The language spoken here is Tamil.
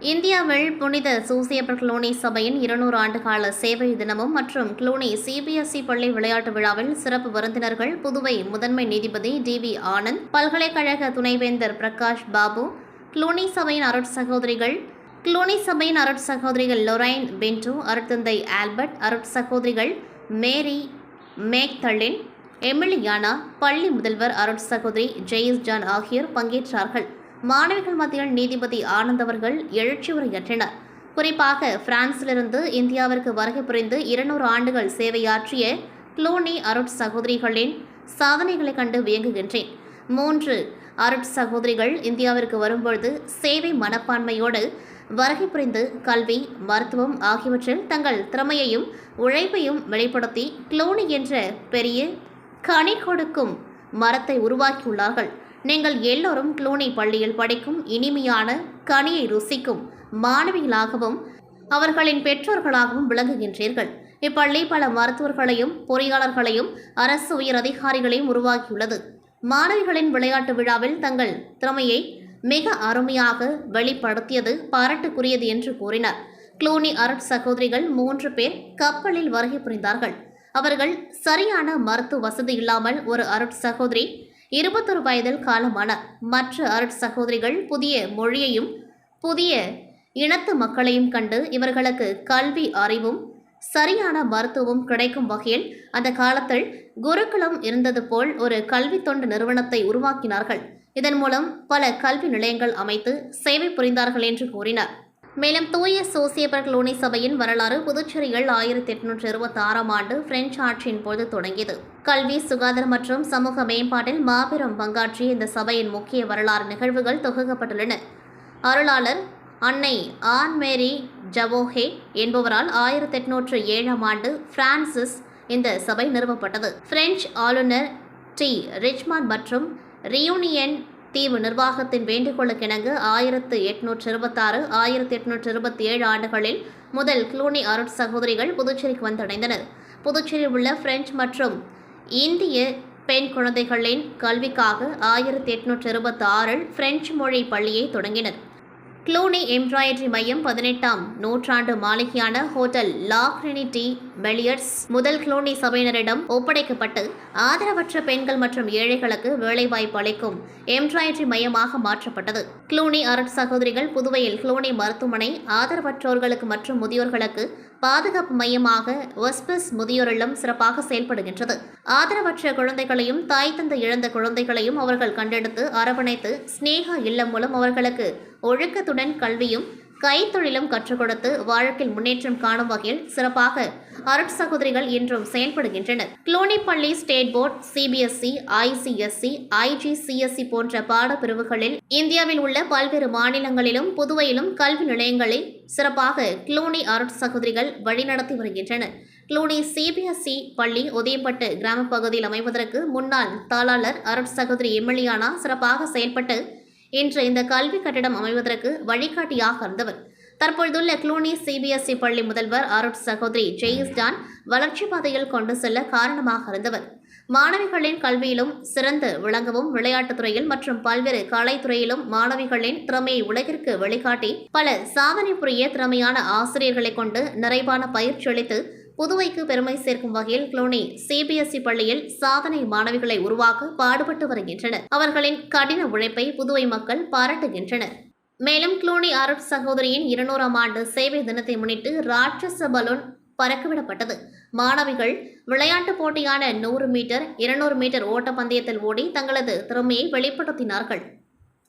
இந்தியாவில் புனித சூசியப்பர் க்ளூனி சபையின் 200 ஆண்டுகால சேவை தினமும் மற்றும் க்ளூனி சிபிஎஸ்இ பள்ளி விளையாட்டு விழாவில் சிறப்பு விருந்தினர்கள் புதுவை முதன்மை நீதிபதி டி.வி. ஆனந்த், பல்கலைக்கழக துணைவேந்தர் பிரகாஷ் பாபு, க்ளூனி சபையின் அருட்சகோதரிகள் லொரைன் பென்டோ, அருட்தந்தை ஆல்பர்ட், அருட்சகோதரிகள் மேரி மேக்தலின், எமிலியானா, பள்ளி முதல்வர் அருட்சகோதரி ஜெயிஸ் ஜான் ஆகியோர் பங்கேற்றார்கள். மாணவிகள் மத்தியில் நீதிபதி ஆனந்த் அவர்கள் எழுச்சி உரையாற்றினார். குறிப்பாக பிரான்சிலிருந்து இந்தியாவிற்கு வருகை புரிந்து 200 ஆண்டுகள் சேவையாற்றிய க்ளூனி அருட்சகோதரிகளின் சாதனைகளை கண்டு வியங்குகின்றேன். 3 அருட்சகோதரிகள் இந்தியாவிற்கு வரும்பொழுது சேவை மனப்பான்மையோடு வருகை புரிந்து கல்வி, மருத்துவம் ஆகியவற்றில் தங்கள் திறமையையும் உழைப்பையும் வெளிப்படுத்தி க்ளூனி என்ற பெரிய கனி கொடுக்கும் மரத்தை உருவாக்கியுள்ளார்கள். நீங்கள் எல்லோரும் க்ளூனி பள்ளியில் படிக்கும் இனிமையான கனியை ருசிக்கும் மாணவிகளாகவும் அவர்களின் பெற்றோர்களாகவும் விளங்குகின்றீர்கள். இப்பள்ளி பல மருத்துவர்களையும் பொறியாளர்களையும் அரசு உயர் அதிகாரிகளையும் உருவாக்கியுள்ளது. மாணவிகளின் விளையாட்டு விழாவில் தங்கள் திறமையை மிக அருமையாக வெளிப்படுத்தியது பாராட்டுக்குரியது என்று கூறினார். க்ளூனி அருட்சகோதரிகள் 3 பேர் கப்பலில் வருகை புரிந்தார்கள். அவர்கள் சரியான மருத்துவ வசதி இல்லாமல் ஒரு அருட்சகோதரி 21 வயதில் காலமானார். மற்ற அருட்சகோதரிகள் புதிய மொழியையும் புதிய இனத்து மக்களையும் கண்டு இவர்களுக்கு கல்வி அறிவும் சரியான மருத்துவமும் கிடைக்கும் வகையில் அந்த காலத்தில் குருகுலம் இருந்தது போல் ஒரு கல்வி தொண்டு நிறுவனத்தை உருவாக்கினார்கள். இதன் மூலம் பல கல்வி நிலையங்கள் அமைத்து சேவை புரிந்தார்கள் என்று கூறினார். மேலும் தூய சூசியப்பர் க்ளூனி சபையின் வரலாறு புதுச்சேரியில் 1826ஆம் ஆண்டு பிரெஞ்சு ஆட்சியின் போது தொடங்கியது. கல்வி, சுகாதாரம் மற்றும் சமூக மேம்பாட்டில் மாபெரும் பங்காற்றிய இந்த சபையின் முக்கிய வரலாறு நிகழ்வுகள் தொகுக்கப்பட்டுள்ளன. அருளாளர் அன்னை ஆன் மேரி ஜவோஹே என்பவரால் 1807ஆம் ஆண்டு பிரான்சிஸ் இந்த சபை நிறுவப்பட்டது. பிரெஞ்சு ஆளுநர் டி. ரிச்மாண்ட் மற்றும் ரியூனியன் தீவு நிர்வாகத்தின் வேண்டுகோளுக்கிணங்க 1826, 1827 ஆண்டுகளில் முதல் க்ளூனி அருட்சகோதரிகள் புதுச்சேரிக்கு வந்தடைந்தனர். புதுச்சேரியில் உள்ள பிரெஞ்சு மற்றும் இந்திய பெண் குழந்தைகளின் கல்விக்காக 1826இல் பிரெஞ்சு மொழி பள்ளியை தொடங்கினர். க்ளூனி எம்ப்ராய்டரி மையம் 18ஆம் நூற்றாண்டு மாளிகையான ஹோட்டல் லா ட்ரினிட்டி பெலியர்ட்ஸ் முதல் க்ளூனி சபையினரிடம் ஒப்படைக்கப்பட்டு ஆதரவற்ற பெண்கள் மற்றும் ஏழைகளுக்கு வேலைவாய்ப்பு அளிக்கும் எம்ப்ராய்டரி மையமாக மாற்றப்பட்டது. க்ளூனி அருட்சகோதரிகள் புதுவையில் க்ளூனி மருத்துவமனை, ஆதரவற்றோர்களுக்கு மற்றும் முதியோர்களுக்கு பாதுகாப்பு மையமாக ஒஸ்பிஸ் முதியோர் இல்லம் சிறப்பாக செயல்படுகின்றது. ஆதரவற்ற குழந்தைகளையும் தாய் தந்தை இழந்த குழந்தைகளையும் அவர்கள் கண்டெடுத்து அரவணைத்து ஸ்னேகா இல்லம் மூலம் அவர்களுக்கு ஒழுக்கத்துடன் கல்வியும் கைத்தொழிலும் கற்றுக் கொடுத்து வாழ்க்கையில் முன்னேற்றம் காணும் வகையில் சிறப்பாக அருட்சகோதரிகள் இன்றும் செயல்படுகின்றனர். க்ளூனி பள்ளி ஸ்டேட் போர்டு, சிபிஎஸ்இ, ஐசிஎஸ்இ, ஐஜிசிஎஸ்இ போன்ற பாடப்பிரிவுகளில் இந்தியாவில் உள்ள பல்வேறு மாநிலங்களிலும் புதுவையிலும் கல்வி நிலையங்களை சிறப்பாக க்ளூனி அருட்சகோதரிகள் வழிநடத்தி வருகின்றனர். க்ளூனி சிபிஎஸ்இ பள்ளி உதயம்பட்டு கிராம பகுதியில் அமைவதற்கு முன்னாள் தாளாளர் அருட்சகோதரி எமிலியானா சிறப்பாக செயல்பட்டு இன்று இந்த கல்வி கட்டிடம் அமைவதற்கு வழிகாட்டியாக இருந்தவர். தற்பொழுதுள்ள க்ளூனி சிபிஎஸ்இ பள்ளி முதல்வர் அருட்சகோதரி ஜெயிஸ் ஜான் வளர்ச்சி பாதையில் கொண்டு செல்ல காரணமாக இருந்தவர். மாணவிகளின் கல்வியிலும் சிறந்து விளங்கவும், விளையாட்டுத் துறையில் மற்றும் பல்வேறு கலைத்துறையிலும் மாணவிகளின் திறமையை உலகிற்கு வெளிக்காட்டி பல சாதனை புரிய திறமையான ஆசிரியர்களை கொண்டு நிறைவான பயிற்சி அளித்து புதுவைக்கு பெருமை சேர்க்கும் வகையில் க்ளூனி சிபிஎஸ்இ பள்ளியில் சாதனை மாணவிகளை உருவாக்க பாடுபட்டு வருகின்றனர். அவர்களின் கடின உழைப்பை புதுவை மக்கள் பாராட்டுகின்றனர். மேலும் க்ளூனி அருட்சகோதரியின் 200ஆம் ஆண்டு சேவை தினத்தை முன்னிட்டு ராட்சச பலூன் பறக்கவிடப்பட்டது. மாணவிகள் விளையாட்டுப் போட்டியான 100 மீட்டர், 200 மீட்டர் ஓட்டப்பந்தயத்தில் ஓடி தங்களது திறமையை வெளிப்படுத்தினார்கள்.